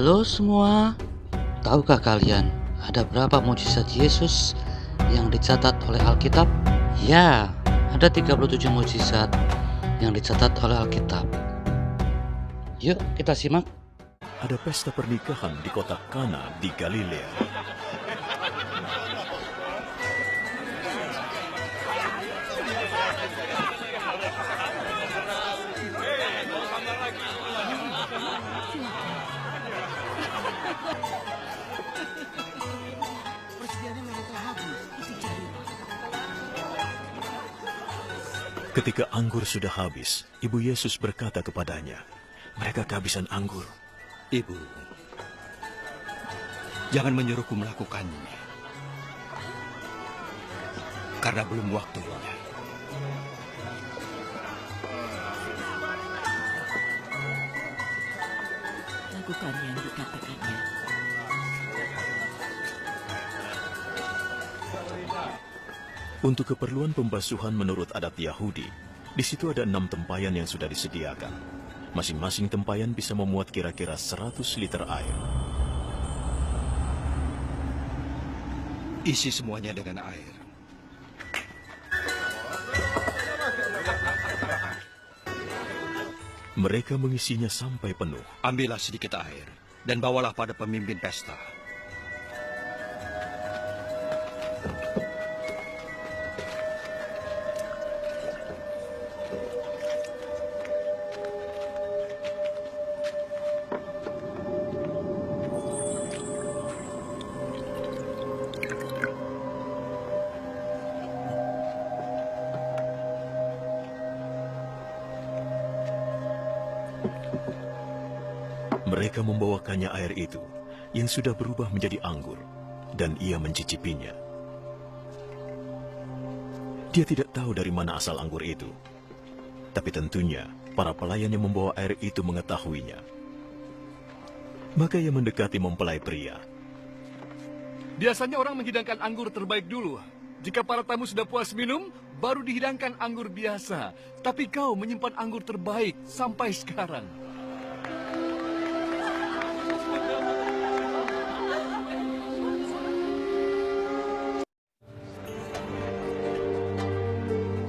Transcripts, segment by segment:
Halo semua, tahukah kalian ada berapa mukjizat Yesus yang dicatat oleh Alkitab? Ya, ada 37 mukjizat yang dicatat oleh Alkitab. Yuk kita simak. Ada pesta pernikahan di kota Kana di Galilea. Ketika anggur sudah habis, Ibu Yesus berkata kepadanya, "Mereka kehabisan anggur." Ibu, jangan menyuruhku melakukannya, karena belum waktunya. Lakukan yang dikatakannya. Untuk keperluan pembasuhan menurut adat Yahudi, di situ ada 6 tempayan yang sudah disediakan. Masing-masing tempayan bisa memuat kira-kira 100 liter air. Isi semuanya dengan air. Mereka mengisinya sampai penuh. Ambillah sedikit air dan bawalah pada pemimpin pesta. Mereka membawakannya air itu, yang sudah berubah menjadi anggur, dan ia mencicipinya. Dia tidak tahu dari mana asal anggur itu, tapi tentunya para pelayan yang membawa air itu mengetahuinya. Maka ia mendekati mempelai pria. Biasanya orang menghidangkan anggur terbaik dulu. Jika para tamu sudah puas minum, baru dihidangkan anggur biasa. Tapi kau menyimpan anggur terbaik sampai sekarang.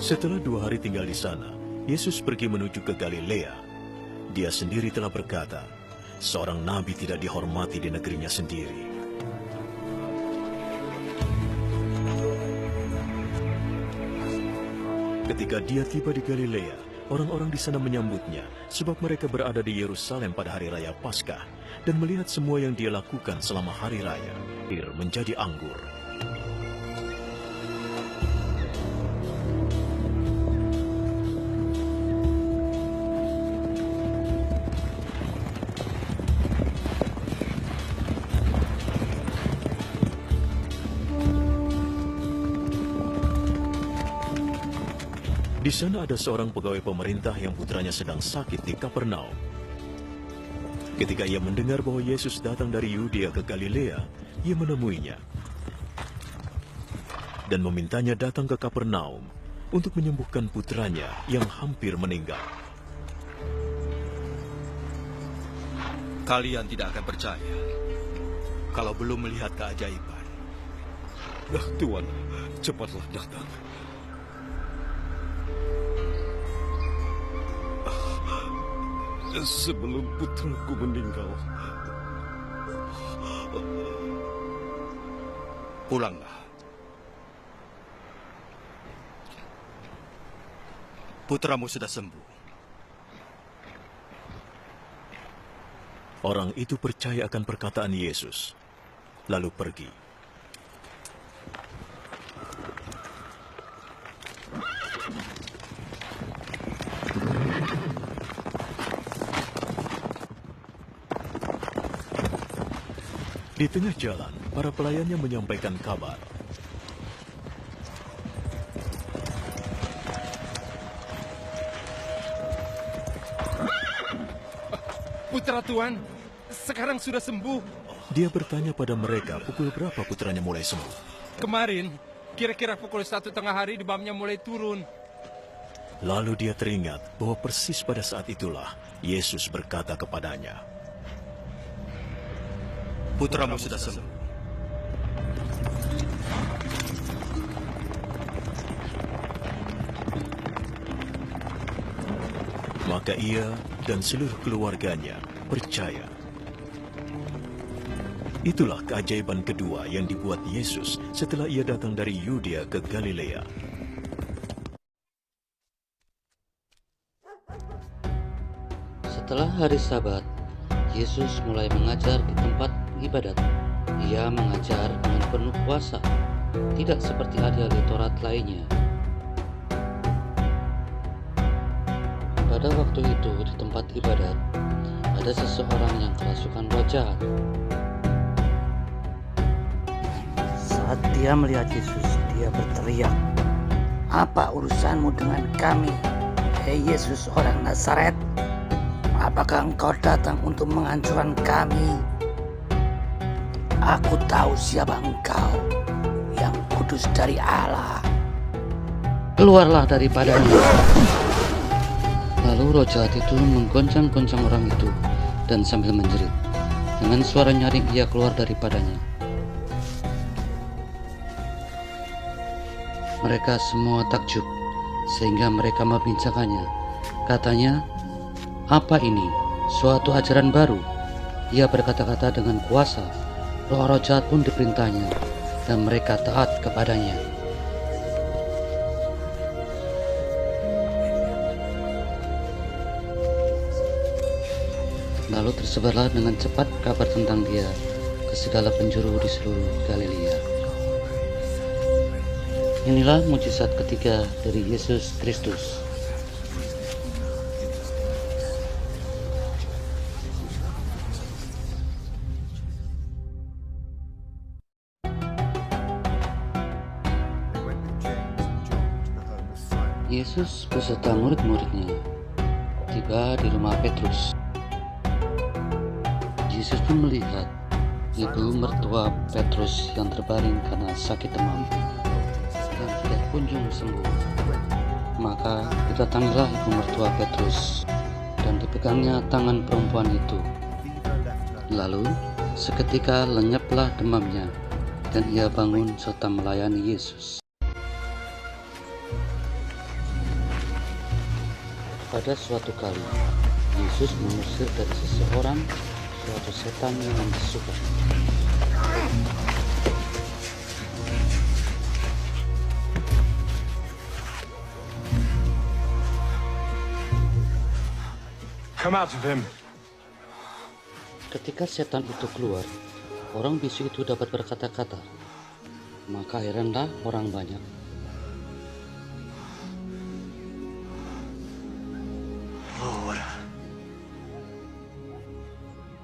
Setelah 2 hari tinggal di sana, Yesus pergi menuju ke Galilea. Dia sendiri telah berkata, seorang nabi tidak dihormati di negerinya sendiri. Ketika dia tiba di Galilea, orang-orang di sana menyambutnya, sebab mereka berada di Yerusalem pada hari raya Paskah, dan melihat semua yang dia lakukan selama hari raya, air menjadi anggur. Di sana ada seorang pegawai pemerintah yang putranya sedang sakit di Kapernaum. Ketika ia mendengar bahwa Yesus datang dari Yudea ke Galilea, ia menemuinya dan memintanya datang ke Kapernaum untuk menyembuhkan putranya yang hampir meninggal. Kalian tidak akan percaya kalau belum melihat keajaiban. Tuan, cepatlah datang. Sebelum putraku meninggal. Pulanglah. Putramu sudah sembuh. Orang itu percaya akan perkataan Yesus, lalu pergi. Di tengah jalan, para pelayannya menyampaikan kabar. Putra Tuan, sekarang sudah sembuh. Dia bertanya pada mereka pukul berapa putranya mulai sembuh. Kemarin, kira-kira pukul 1 tengah hari demamnya mulai turun. Lalu dia teringat bahwa persis pada saat itulah Yesus berkata kepadanya, putramu sudah sembuh. Maka ia dan seluruh keluarganya percaya. Itulah keajaiban kedua yang dibuat Yesus setelah ia datang dari Yudea ke Galilea. Setelah hari Sabat, Yesus mulai mengajar di tempat ibadat. Ia mengajar dengan penuh kuasa, tidak seperti ahli-ahli Taurat lainnya. Pada waktu itu di tempat ibadat, ada seseorang yang kerasukan roh jahat. Saat dia melihat Yesus, dia berteriak, "Apa urusanmu dengan kami, hei Yesus orang Nazaret? Apakah engkau datang untuk menghancurkan kami? Aku tahu siapa engkau, yang kudus dari Allah. Keluarlah daripadanya." Lalu roh jahat itu menggoncang-goncang orang itu dan sambil menjerit. Dengan suara nyaring ia keluar daripadanya. Mereka semua takjub, sehingga mereka membincangkannya. Katanya, "Apa ini? Suatu ajaran baru." Ia berkata-kata dengan kuasa. Roh-roh jahat pun diperintahnya, dan mereka taat kepadanya. Lalu tersebarlah dengan cepat kabar tentang dia ke segala penjuru di seluruh Galilea. Inilah mujizat ketiga dari Yesus Kristus. Yesus beserta murid-muridnya tiba di rumah Petrus. Yesus pun melihat ibu mertua Petrus yang terbaring karena sakit demam dan tidak kunjung sembuh. Maka didatangilah ibu mertua Petrus dan dipegangnya tangan perempuan itu. Lalu seketika lenyaplah demamnya dan ia bangun serta melayani Yesus. Pada suatu kali, Yesus mengusir dari seseorang suatu setan yang membesukkan. Come out of him. Ketika setan itu keluar, orang bisu itu dapat berkata-kata. Maka heranlah orang banyak.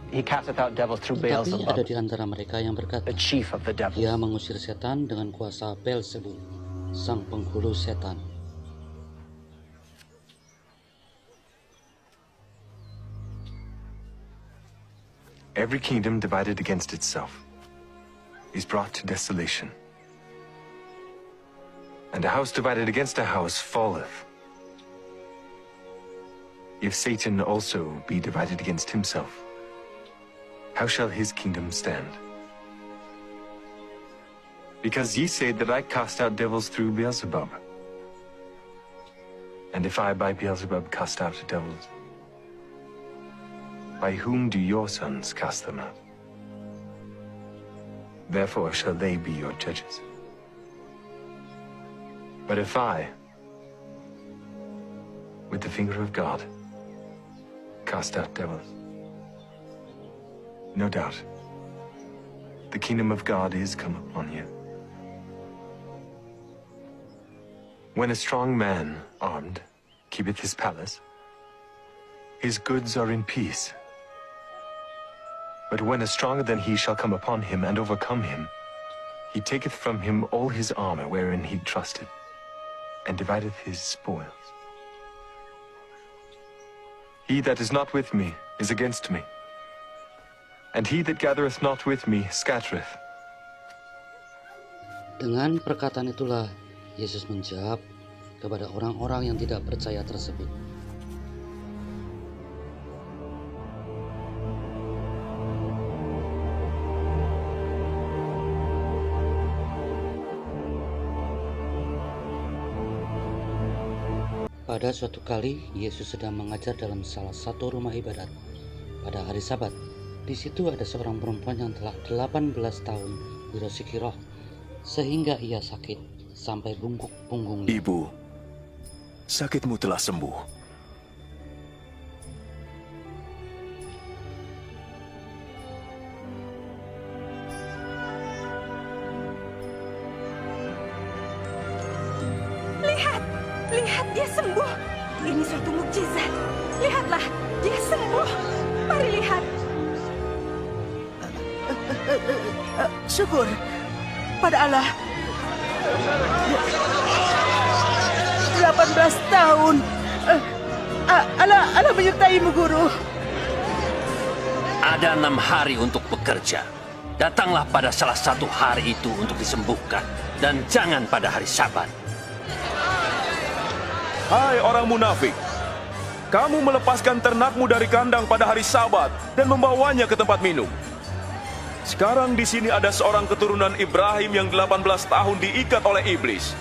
He casteth out devils through Tetapi ada Beelzebub, di antara mereka yang berkata, the chief of the devils. dia mengusir setan dengan kuasa Beelzebul, sang penghulu setan. Every kingdom divided against itself is brought to desolation, and a house divided against a house falleth. If Satan also be divided against himself, how shall his kingdom stand? Because ye say that I cast out devils through Beelzebub. And if I by Beelzebub cast out devils, by whom do your sons cast them out? Therefore shall they be your judges. But if I, with the finger of God, cast out devils, no doubt, the kingdom of God is come upon you. When a strong man, armed, keepeth his palace, his goods are in peace. But when a stronger than he shall come upon him and overcome him, he taketh from him all his armor wherein he trusted, and divideth his spoils. He that is not with me is against me, and he that gathereth not with me scattereth. Dengan perkataan itulah Yesus menjawab kepada orang-orang yang tidak percaya tersebut. Pada suatu kali, Yesus sedang mengajar dalam salah satu rumah ibadat pada hari Sabat. Di situ ada seorang perempuan yang telah 18 tahun dirasuki roh, sehingga ia sakit sampai bungkuk punggungnya. Ibu, sakitmu telah sembuh. Lihat, dia sembuh. Ini suatu mukjizat. Lihatlah, dia sembuh. Mari lihat. Syukur pada Allah. 18 tahun. Allah menyertaimu, Guru. Ada 6 hari untuk bekerja. Datanglah pada salah satu hari itu untuk disembuhkan. Dan jangan pada hari Sabat. Hai orang munafik, kamu melepaskan ternakmu dari kandang pada hari Sabat dan membawanya ke tempat minum. Sekarang di sini ada seorang keturunan Ibrahim yang 18 tahun diikat oleh iblis.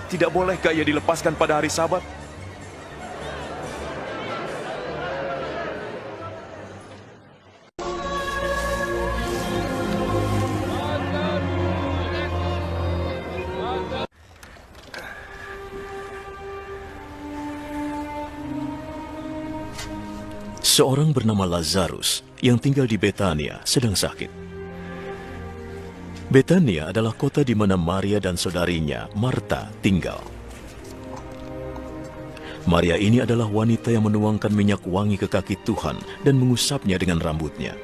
Tidak bolehkah ia dilepaskan pada hari Sabat? Seorang bernama Lazarus yang tinggal di Betania sedang sakit. Betania adalah kota di mana Maria dan saudarinya, Marta, tinggal. Maria ini adalah wanita yang menuangkan minyak wangi ke kaki Tuhan dan mengusapnya dengan rambutnya.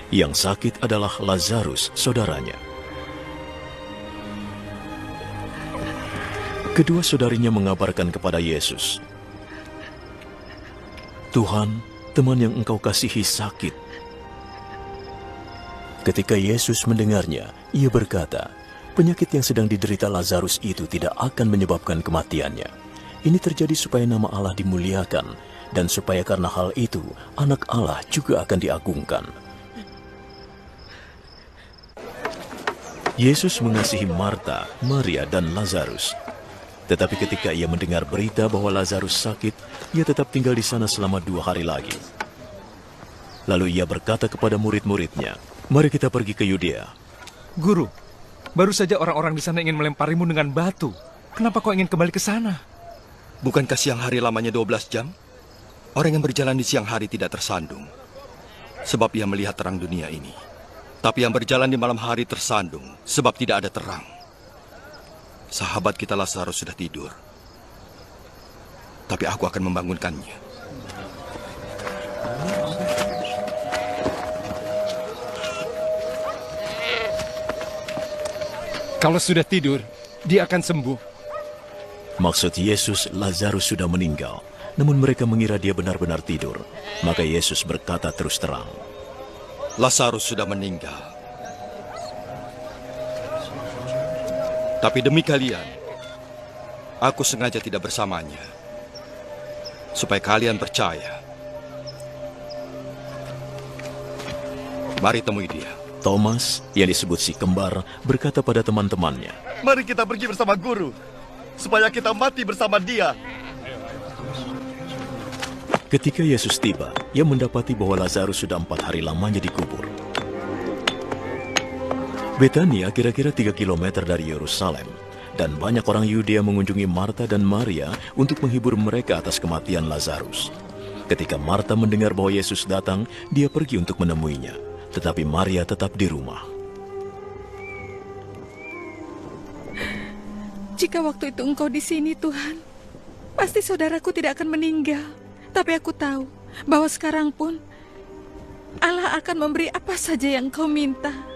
Yang sakit adalah Lazarus, saudaranya. Kedua saudarinya mengabarkan kepada Yesus, "Tuhan, teman yang engkau kasihi sakit." Ketika Yesus mendengarnya, ia berkata, penyakit yang sedang diderita Lazarus itu tidak akan menyebabkan kematiannya. Ini terjadi supaya nama Allah dimuliakan, dan supaya karena hal itu, anak Allah juga akan diagungkan. Yesus mengasihi Marta, Maria, dan Lazarus. Tetapi ketika ia mendengar berita bahwa Lazarus sakit, ia tetap tinggal di sana selama 2 hari lagi. Lalu ia berkata kepada murid-muridnya, "Mari kita pergi ke Yudea." Guru, baru saja orang-orang di sana ingin melemparimu dengan batu. Kenapa kau ingin kembali ke sana? Bukankah siang hari lamanya 12 jam? Orang yang berjalan di siang hari tidak tersandung, sebab ia melihat terang dunia ini. Tapi yang berjalan di malam hari tersandung, sebab tidak ada terang. Sahabat kita Lazarus sudah tidur, tapi aku akan membangunkannya. Kalau sudah tidur, dia akan sembuh. Maksud Yesus, Lazarus sudah meninggal, namun mereka mengira dia benar-benar tidur. Maka Yesus berkata terus terang, Lazarus sudah meninggal. Tapi demi kalian, aku sengaja tidak bersamanya, supaya kalian percaya. Mari temui dia. Thomas, yang disebut si kembar, berkata pada teman-temannya, Mari kita pergi bersama Guru, supaya kita mati bersama dia. Ketika Yesus tiba, ia mendapati bahwa Lazarus sudah 4 hari lamanya dikubur. Betania kira-kira 3 kilometer dari Yerusalem, dan banyak orang Yudea mengunjungi Marta dan Maria untuk menghibur mereka atas kematian Lazarus. Ketika Marta mendengar bahwa Yesus datang, dia pergi untuk menemuinya, tetapi Maria tetap di rumah. Jika waktu itu engkau di sini, Tuhan, pasti saudaraku tidak akan meninggal. Tapi aku tahu bahwa sekarang pun Allah akan memberi apa saja yang kau minta.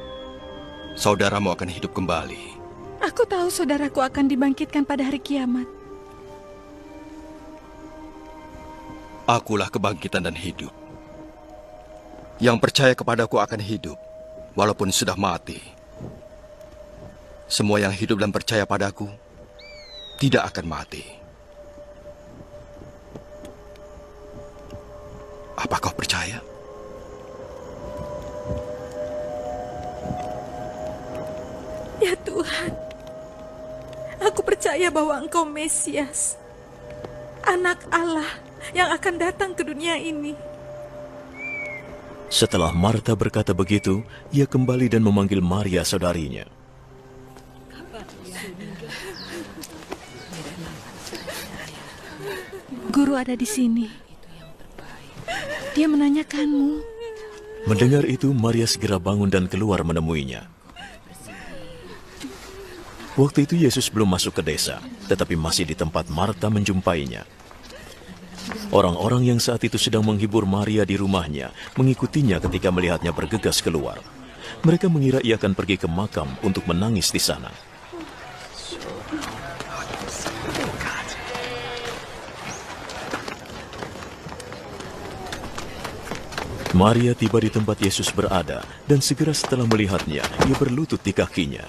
Saudaramu akan hidup kembali. Aku tahu saudaraku akan dibangkitkan pada hari kiamat. Akulah kebangkitan dan hidup. Yang percaya kepadaku akan hidup, walaupun sudah mati. Semua yang hidup dan percaya padaku tidak akan mati. Apa kau percaya? Ya Tuhan, percaya bahwa Engkau Mesias, Anak Allah yang akan datang ke dunia ini. Setelah Marta berkata begitu, ia kembali dan memanggil Maria saudarinya. Guru ada di sini. Dia menanyakanmu. Mendengar itu, Maria segera bangun dan keluar menemuinya. Waktu itu Yesus belum masuk ke desa, tetapi masih di tempat Marta menjumpainya. Orang-orang yang saat itu sedang menghibur Maria di rumahnya mengikutinya ketika melihatnya bergegas keluar. Mereka mengira ia akan pergi ke makam untuk menangis di sana. Maria tiba di tempat Yesus berada, dan segera setelah melihatnya, ia berlutut di kakinya.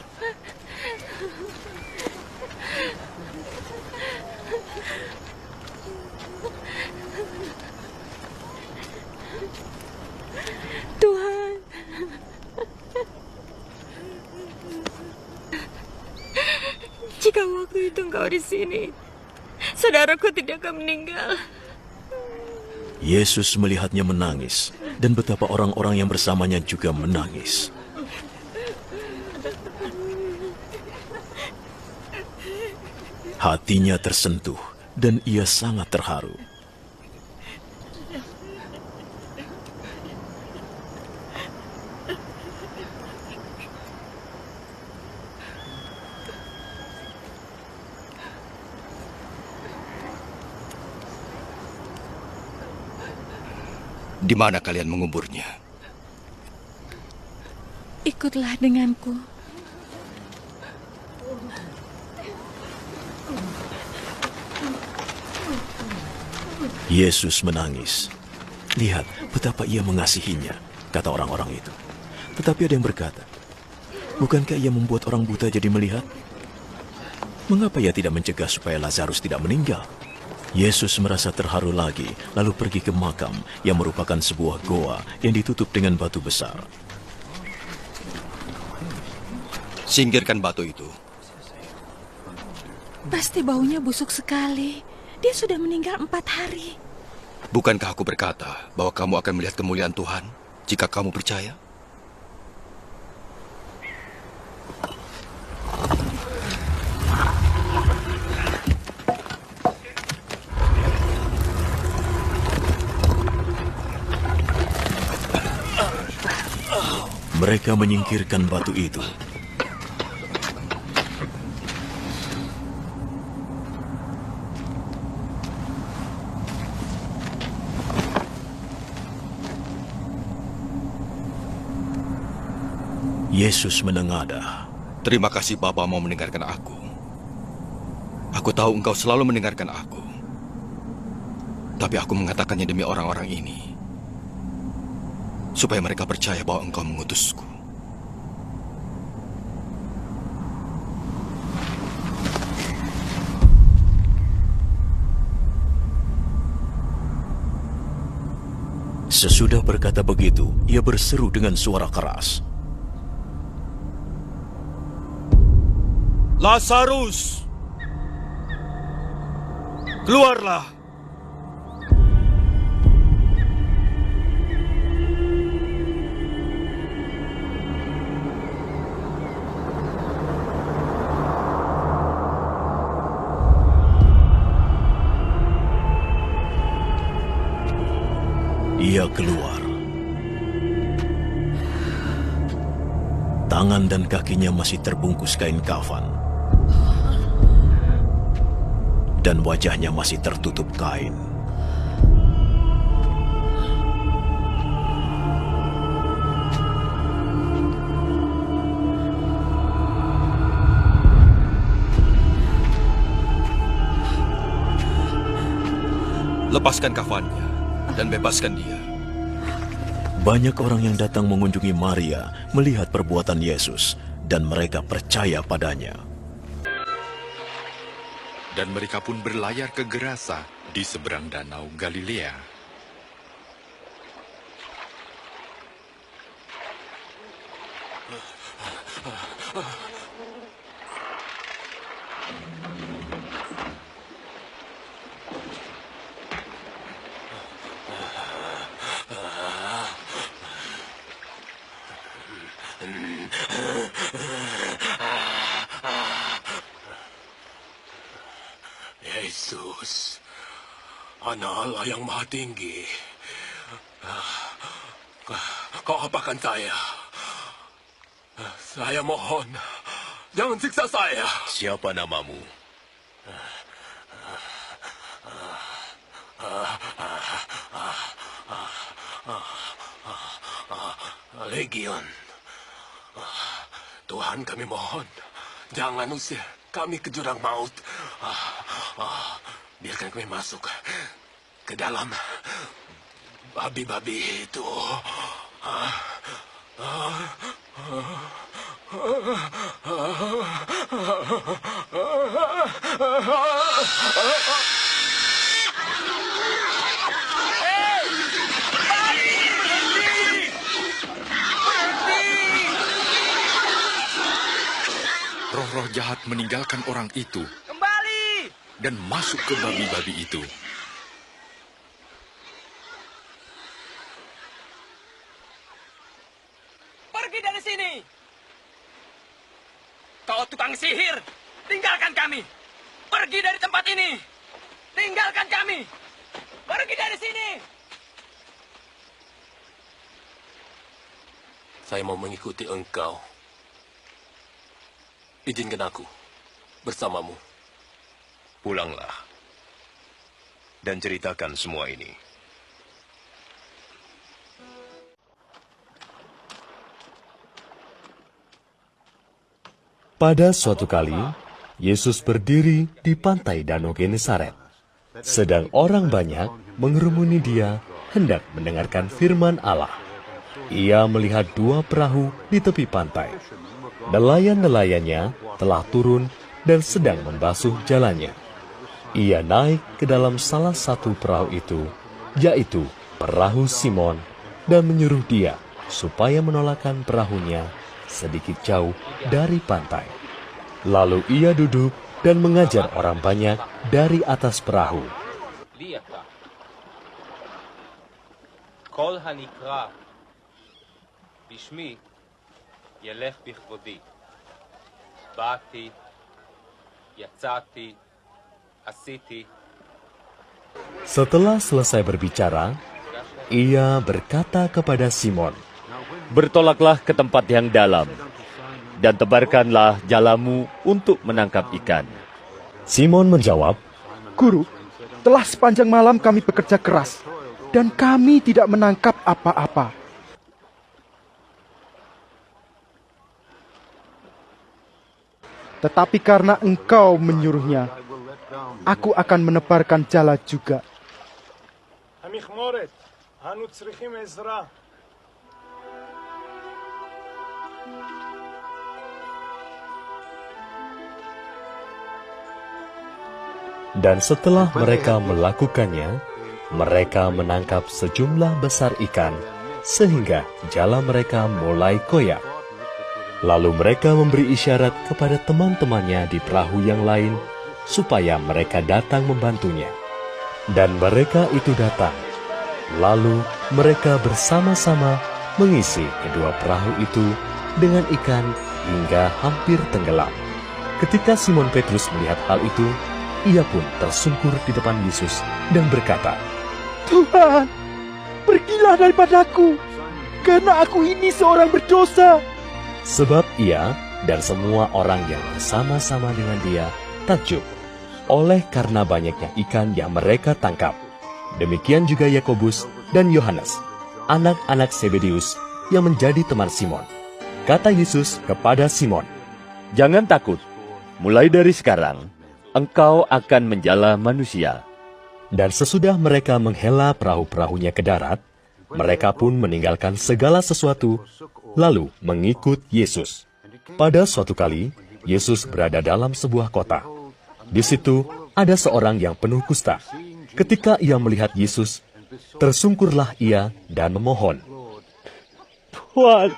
Tuhan, jika waktu itu Engkau di sini, saudaraku tidak akan meninggal. Yesus melihatnya menangis, dan betapa orang-orang yang bersamanya juga menangis. Hatinya tersentuh, dan ia sangat terharu. Di mana kalian menguburnya? Ikutlah denganku. Yesus menangis. Lihat betapa ia mengasihinya, kata orang-orang itu. Tetapi ada yang berkata, bukankah ia membuat orang buta jadi melihat? Mengapa ia tidak mencegah supaya Lazarus tidak meninggal? Yesus merasa terharu lagi, lalu pergi ke makam yang merupakan sebuah goa yang ditutup dengan batu besar. Singkirkan batu itu. Pasti baunya busuk sekali. Dia sudah meninggal 4 hari. Bukankah aku berkata bahwa kamu akan melihat kemuliaan Tuhan jika kamu percaya? Mereka menyingkirkan batu itu. Yesus menengadah. Terima kasih Bapa mau mendengarkan aku. Aku tahu Engkau selalu mendengarkan aku. Tapi aku mengatakannya demi orang-orang ini, supaya mereka percaya bahwa Engkau mengutusku. Sesudah berkata begitu, ia berseru dengan suara keras. Lazarus, keluarlah! Ia keluar. Tangan dan kakinya masih terbungkus kain kafan. Dan wajahnya masih tertutup kain. Lepaskan kafannya dan bebaskan dia. Banyak orang yang datang mengunjungi Maria melihat perbuatan Yesus, dan mereka percaya padanya. Dan mereka pun berlayar ke Gerasa di seberang danau Galilea. Yesus, Anak Allah yang Maha Tinggi, Kau apakan saya? Saya mohon, jangan siksa saya. Siapa namamu? Legion. Tuhan, kami mohon, jangan usir kami ke jurang maut. Biarkan kami masuk ke dalam babi-babi itu. Roh-roh jahat meninggalkan orang itu Kembali! dan masuk ke babi-babi itu. Pergi dari sini! Kau tukang sihir! Tinggalkan kami! Pergi dari tempat ini! Tinggalkan kami! Pergi dari sini! Saya mau mengikuti engkau. Izinkan aku bersamamu. Pulanglah dan ceritakan semua ini. Pada suatu kali, Yesus berdiri di pantai Danau Genesaret. Sedang orang banyak mengerumuni dia hendak mendengarkan firman Allah. Ia melihat dua perahu di tepi pantai. Nelayan-nelayannya telah turun dan sedang membasuh jalannya. Ia naik ke dalam salah satu perahu itu, yaitu perahu Simon, dan menyuruh dia supaya menolakkan perahunya sedikit jauh dari pantai. Lalu ia duduk dan mengajar orang banyak dari atas perahu. Lihatlah, kol hanikra bishmi yelech bichvodi, ba'ati, yatsati, asiti. Setelah selesai berbicara, ia berkata kepada Simon, "Bertolaklah ke tempat yang dalam, dan tebarkanlah jalamu untuk menangkap ikan." Simon menjawab, "Guru, telah sepanjang malam kami bekerja keras, dan kami tidak menangkap apa-apa. Tetapi karena engkau menyuruhnya, aku akan menebarkan jala juga." Dan setelah mereka melakukannya, mereka menangkap sejumlah besar ikan, sehingga jala mereka mulai koyak. Lalu mereka memberi isyarat kepada teman-temannya di perahu yang lain, supaya mereka datang membantunya. Dan mereka itu datang. Lalu mereka bersama-sama mengisi kedua perahu itu dengan ikan hingga hampir tenggelam. Ketika Simon Petrus melihat hal itu, ia pun tersungkur di depan Yesus dan berkata, "Tuhan, pergilah daripadaku, karena aku ini seorang berdosa." Sebab ia dan semua orang yang bersama-sama dengan dia takjub oleh karena banyaknya ikan yang mereka tangkap. Demikian juga Yakobus dan Yohanes, anak-anak Zebedeus yang menjadi teman Simon. Kata Yesus kepada Simon, "Jangan takut, mulai dari sekarang engkau akan menjala manusia." Dan sesudah mereka menghela perahu-perahunya ke darat, mereka pun meninggalkan segala sesuatu, lalu mengikut Yesus. Pada suatu kali, Yesus berada dalam sebuah kota. Di situ ada seorang yang penuh kusta. Ketika ia melihat Yesus, tersungkurlah ia dan memohon, "Tuhan,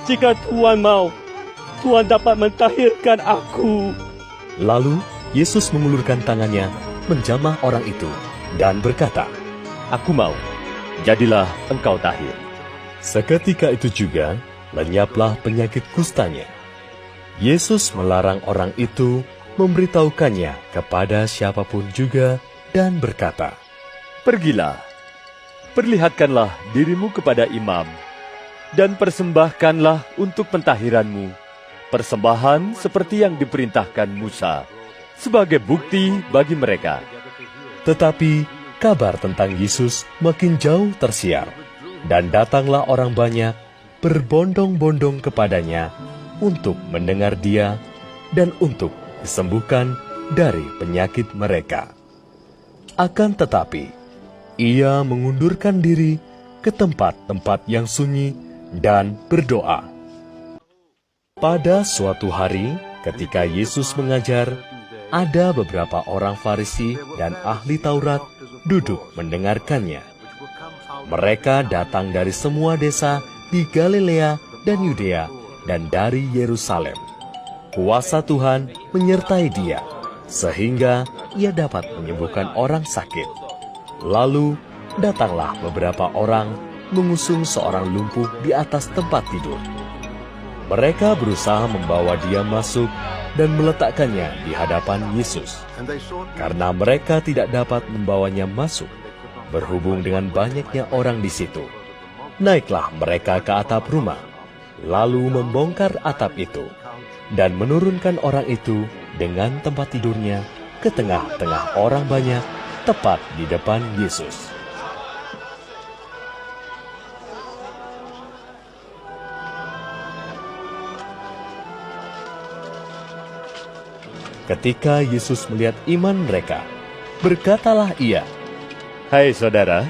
jika Tuhan mau, Tuhan dapat mentahirkan aku." Lalu Yesus mengulurkan tangannya, menjamah orang itu, dan berkata, "Aku mau, jadilah engkau tahir." Seketika itu juga, lenyaplah penyakit kustanya. Yesus melarang orang itu memberitahukannya kepada siapapun juga dan berkata, "Pergilah, perlihatkanlah dirimu kepada imam, dan persembahkanlah untuk pentahiranmu persembahan seperti yang diperintahkan Musa, sebagai bukti bagi mereka." Tetapi kabar tentang Yesus makin jauh tersiar, dan datanglah orang banyak berbondong-bondong kepadanya untuk mendengar dia dan untuk disembuhkan dari penyakit mereka. Akan tetapi, ia mengundurkan diri ke tempat-tempat yang sunyi dan berdoa. Pada suatu hari, ketika Yesus mengajar, ada beberapa orang Farisi dan ahli Taurat duduk mendengarkannya. Mereka datang dari semua desa di Galilea dan Yudea dan dari Yerusalem. Kuasa Tuhan menyertai dia, sehingga ia dapat menyembuhkan orang sakit. Lalu datanglah beberapa orang mengusung seorang lumpuh di atas tempat tidur. Mereka berusaha membawa dia masuk dan meletakkannya di hadapan Yesus. Karena mereka tidak dapat membawanya masuk, berhubung dengan banyaknya orang di situ, naiklah mereka ke atap rumah, lalu membongkar atap itu, dan menurunkan orang itu dengan tempat tidurnya ke tengah-tengah orang banyak, tepat di depan Yesus. Ketika Yesus melihat iman mereka, berkatalah ia, "Hai saudara,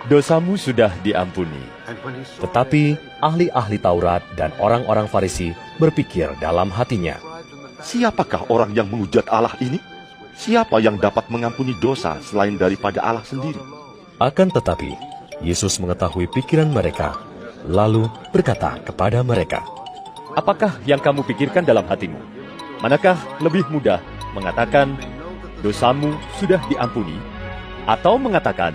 dosamu sudah diampuni." Tetapi ahli-ahli Taurat dan orang-orang Farisi berpikir dalam hatinya, "Siapakah orang yang menghujat Allah ini? Siapa yang dapat mengampuni dosa selain daripada Allah sendiri?" Akan tetapi, Yesus mengetahui pikiran mereka, lalu berkata kepada mereka, "Apakah yang kamu pikirkan dalam hatimu? Manakah lebih mudah mengatakan, dosamu sudah diampuni, atau mengatakan,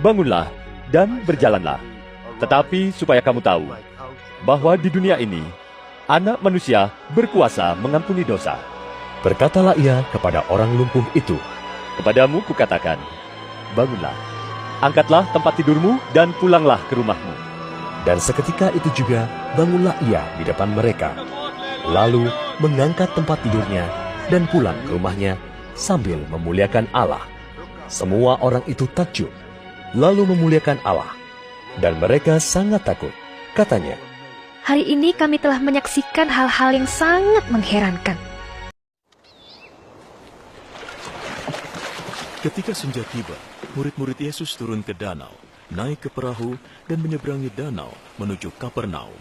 bangunlah dan berjalanlah? Tetapi supaya kamu tahu, bahwa di dunia ini, Anak Manusia berkuasa mengampuni dosa." Berkatalah ia kepada orang lumpuh itu, "Kepadamu kukatakan, bangunlah, angkatlah tempat tidurmu dan pulanglah ke rumahmu." Dan seketika itu juga bangunlah ia di depan mereka, lalu mengangkat tempat tidurnya dan pulang ke rumahnya sambil memuliakan Allah. Semua orang itu takjub, lalu memuliakan Allah, dan mereka sangat takut. Katanya, "Hari ini kami telah menyaksikan hal-hal yang sangat mengherankan." Ketika senja tiba, murid-murid Yesus turun ke danau, naik ke perahu, dan menyeberangi danau menuju Kapernaum.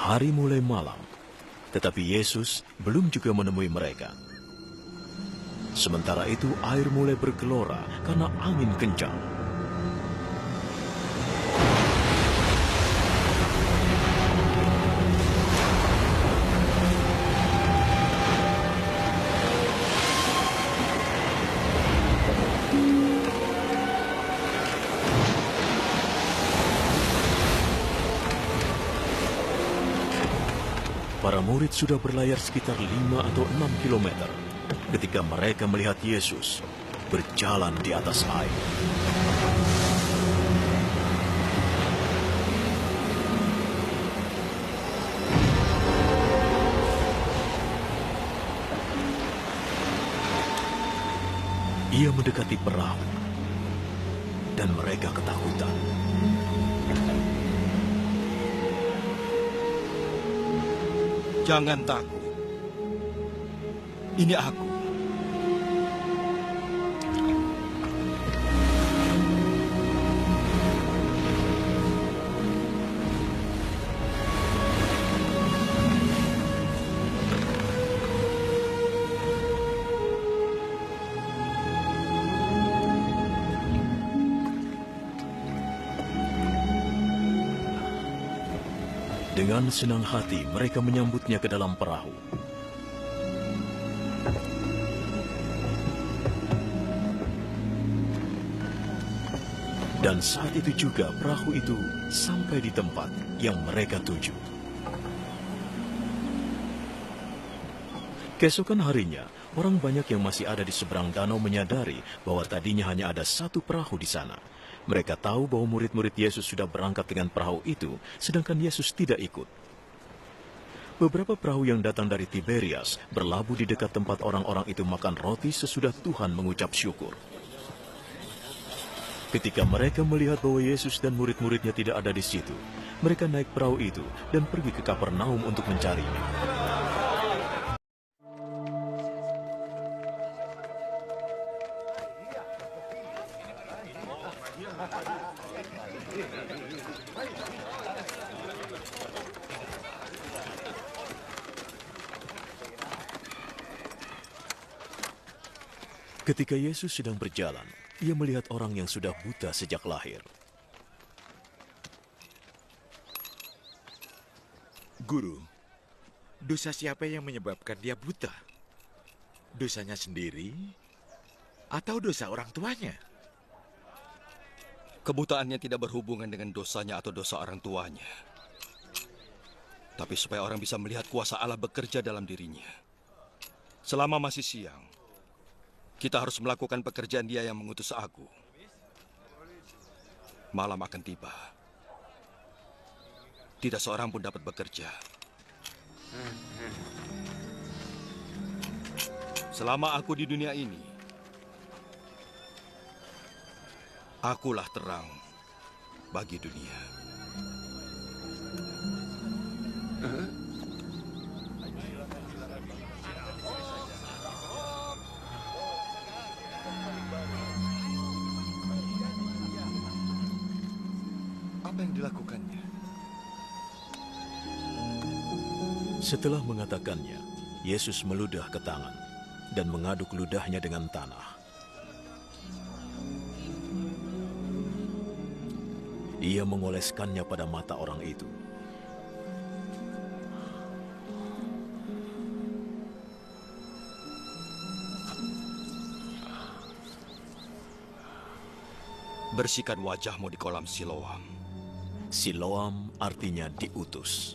Hari mulai malam, tetapi Yesus belum juga menemui mereka. Sementara itu air mulai bergelora karena angin kencang. Para murid sudah berlayar sekitar 5 atau 6 kilometer ketika mereka melihat Yesus berjalan di atas air. Ia mendekati perahu dan mereka ketakutan. Jangan takut. Ini aku. Dengan senang hati mereka menyambutnya ke dalam perahu. Dan saat itu juga perahu itu sampai di tempat yang mereka tuju. Keesokan harinya, orang banyak yang masih ada di seberang danau menyadari bahwa tadinya hanya ada satu perahu di sana. Mereka tahu bahwa murid-murid Yesus sudah berangkat dengan perahu itu, sedangkan Yesus tidak ikut. Beberapa perahu yang datang dari Tiberias berlabuh di dekat tempat orang-orang itu makan roti sesudah Tuhan mengucap syukur. Ketika mereka melihat bahwa Yesus dan murid-muridnya tidak ada di situ, mereka naik perahu itu dan pergi ke Kapernaum untuk mencarinya. Ketika Yesus sedang berjalan, ia melihat orang yang sudah buta sejak lahir. Guru, dosa siapa yang menyebabkan dia buta? Dosanya sendiri atau dosa orang tuanya? Kebutaannya tidak berhubungan dengan dosanya atau dosa orang tuanya. Tapi supaya orang bisa melihat kuasa Allah bekerja dalam dirinya. Selama masih siang, kita harus melakukan pekerjaan Dia yang mengutus aku. Malam akan tiba. Tidak seorang pun dapat bekerja. Selama aku di dunia ini, akulah terang bagi dunia. Apa yang dilakukannya? Setelah mengatakannya, Yesus meludah ke tangan dan mengaduk ludahnya dengan tanah. Ia mengoleskannya pada mata orang itu. Bersihkan wajahmu di kolam Siloam. Siloam artinya diutus.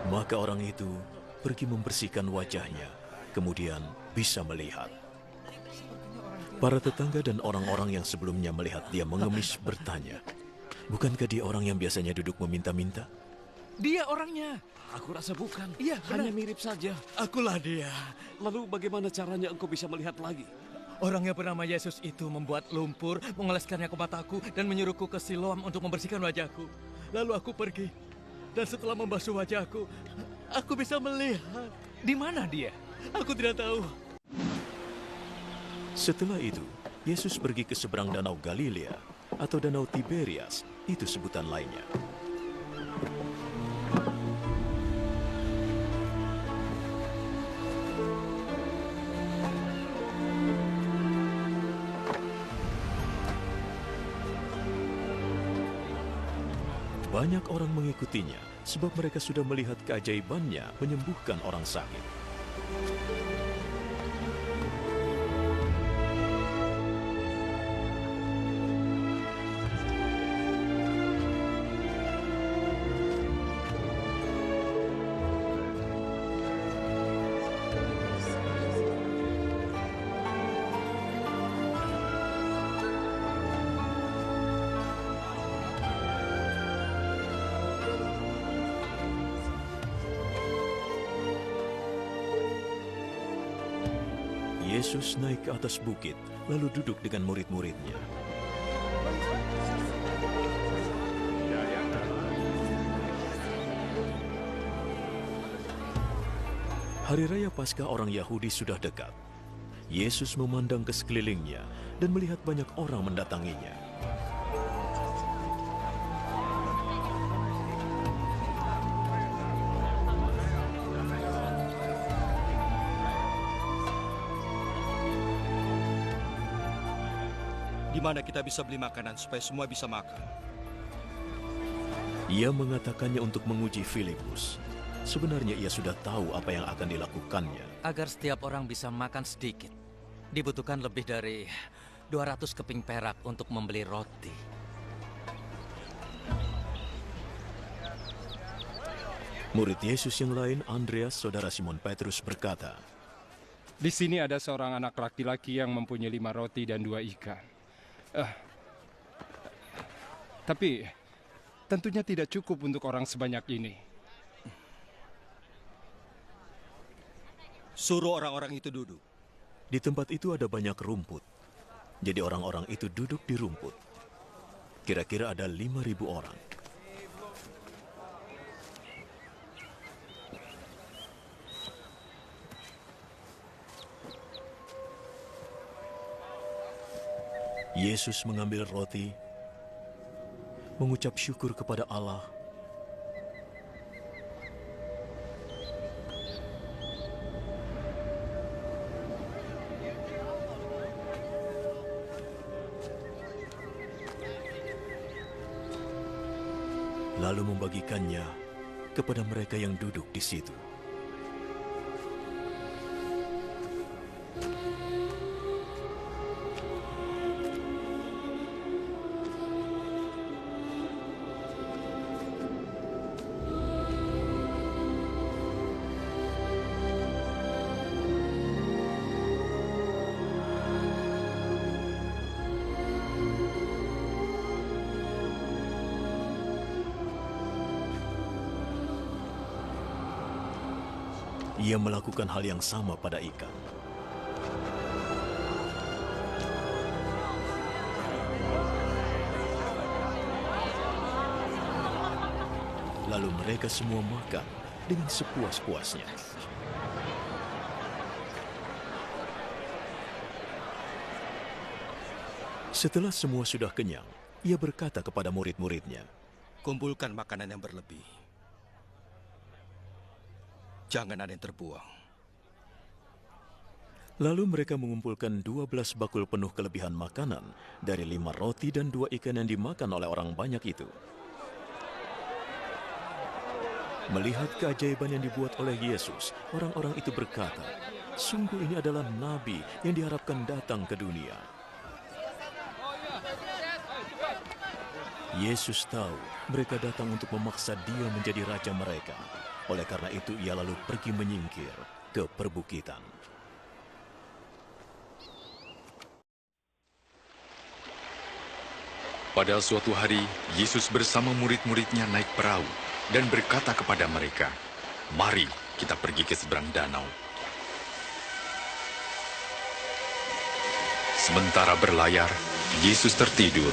Maka orang itu pergi membersihkan wajahnya, kemudian bisa melihat. Para tetangga dan orang-orang yang sebelumnya melihat dia mengemis bertanya, "Bukankah dia orang yang biasanya duduk meminta-minta?" Dia orangnya. Aku rasa bukan. Iya, hanya mirip saja. Akulah dia. Lalu bagaimana caranya engkau bisa melihat lagi? Orang yang bernama Yesus itu membuat lumpur, mengoleskannya ke mataku, dan menyuruhku ke Siloam untuk membersihkan wajahku. Lalu aku pergi. Dan setelah membasuh wajahku, aku bisa melihat. Di mana dia? Aku tidak tahu. Setelah itu, Yesus pergi ke seberang danau Galilea atau danau Tiberias, itu sebutan lainnya. Banyak orang mengikutinya sebab mereka sudah melihat keajaibannya menyembuhkan orang sakit. Yesus naik ke atas bukit, lalu duduk dengan murid-muridnya. Hari Raya Paskah orang Yahudi sudah dekat. Yesus memandang ke sekelilingnya dan melihat banyak orang mendatanginya. Di mana kita bisa beli makanan supaya semua bisa makan? Ia mengatakannya untuk menguji Filipus. Sebenarnya ia sudah tahu apa yang akan dilakukannya. Agar setiap orang bisa makan sedikit, dibutuhkan lebih dari 200 keping perak untuk membeli roti. Murid Yesus yang lain, Andreas, saudara Simon Petrus, berkata, "Di sini ada seorang anak laki-laki yang mempunyai 5 roti dan 2 ikan. Tapi tentunya tidak cukup untuk orang sebanyak ini." Suruh orang-orang itu duduk. Di tempat itu ada banyak rumput. Jadi orang-orang itu duduk di rumput. Kira-kira ada 5.000 orang. Yesus mengambil roti, mengucap syukur kepada Allah, lalu membagikannya kepada mereka yang duduk di situ. Ia melakukan hal yang sama pada ikan. Lalu mereka semua makan dengan sepuas-puasnya. Setelah semua sudah kenyang, ia berkata kepada murid-muridnya, "Kumpulkan makanan yang berlebih. Jangan ada yang terbuang." Lalu mereka mengumpulkan 12 bakul penuh kelebihan makanan dari 5 roti dan 2 ikan yang dimakan oleh orang banyak itu. Melihat keajaiban yang dibuat oleh Yesus, orang-orang itu berkata, "Sungguh ini adalah nabi yang diharapkan datang ke dunia." Yesus tahu mereka datang untuk memaksa dia menjadi raja mereka. Oleh karena itu ia lalu pergi menyingkir ke perbukitan. Pada suatu hari, Yesus bersama murid-muridnya naik perahu dan berkata kepada mereka, "Mari kita pergi ke seberang danau." Sementara berlayar, Yesus tertidur.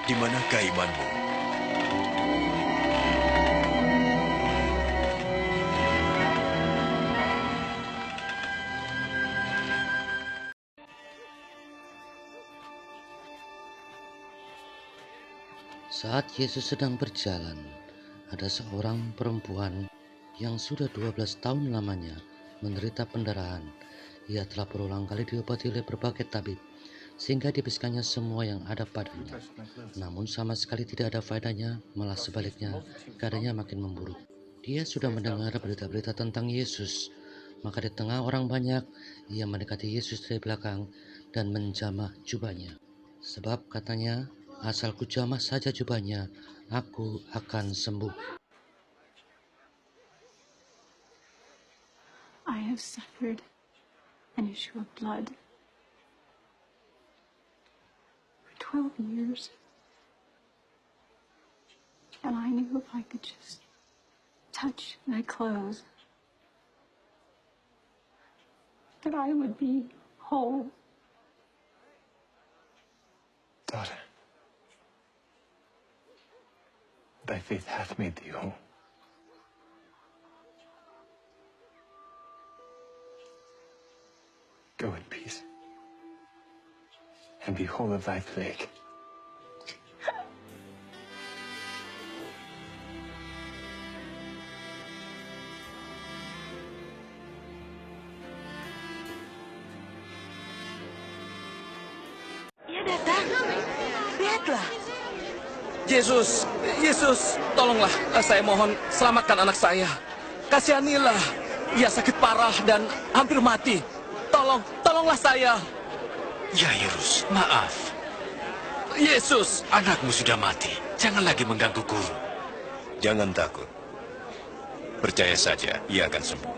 di manakah imanmu? Saat Yesus sedang berjalan, ada seorang perempuan yang sudah 12 tahun lamanya menderita pendarahan. Ia telah berulang kali diobati oleh berbagai tabib, sehingga dibiskannya semua yang ada padanya. Namun sama sekali tidak ada faedahnya, malah sebaliknya, keadaannya makin memburuk. Dia sudah mendengar berita-berita tentang Yesus, maka di tengah orang banyak, ia mendekati Yesus dari belakang dan menjamah jubahnya. Sebab katanya, asal ku jamah saja jubahnya, aku akan sembuh. I have suffered an issue of blood for 12 years. And I knew if I could just touch thy clothes, that I would be whole. Daughter, thy faith hath made thee whole. Go in peace, and be whole of thy plague. Ia datang. Lihatlah. Yesus, Yesus, tolonglah. Saya mohon, selamatkan anak saya. Kasihanilah. Ia sakit parah dan hampir mati. Tolonglah saya. Yairus, maaf. Yesus, anakmu sudah mati. Jangan lagi mengganggu guru. Jangan takut. Percaya saja, ia akan sembuh.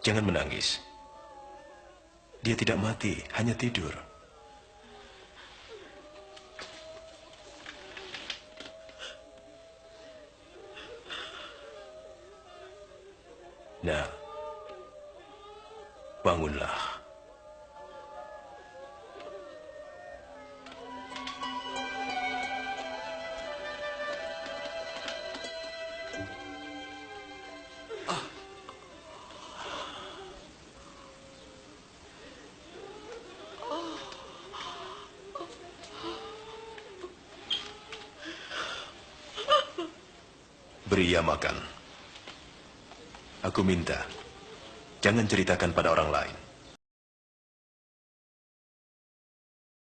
Jangan menangis. Dia tidak mati, hanya tidur. Nah, bangunlah. Beri ia makan. Aku minta, jangan ceritakan pada orang lain.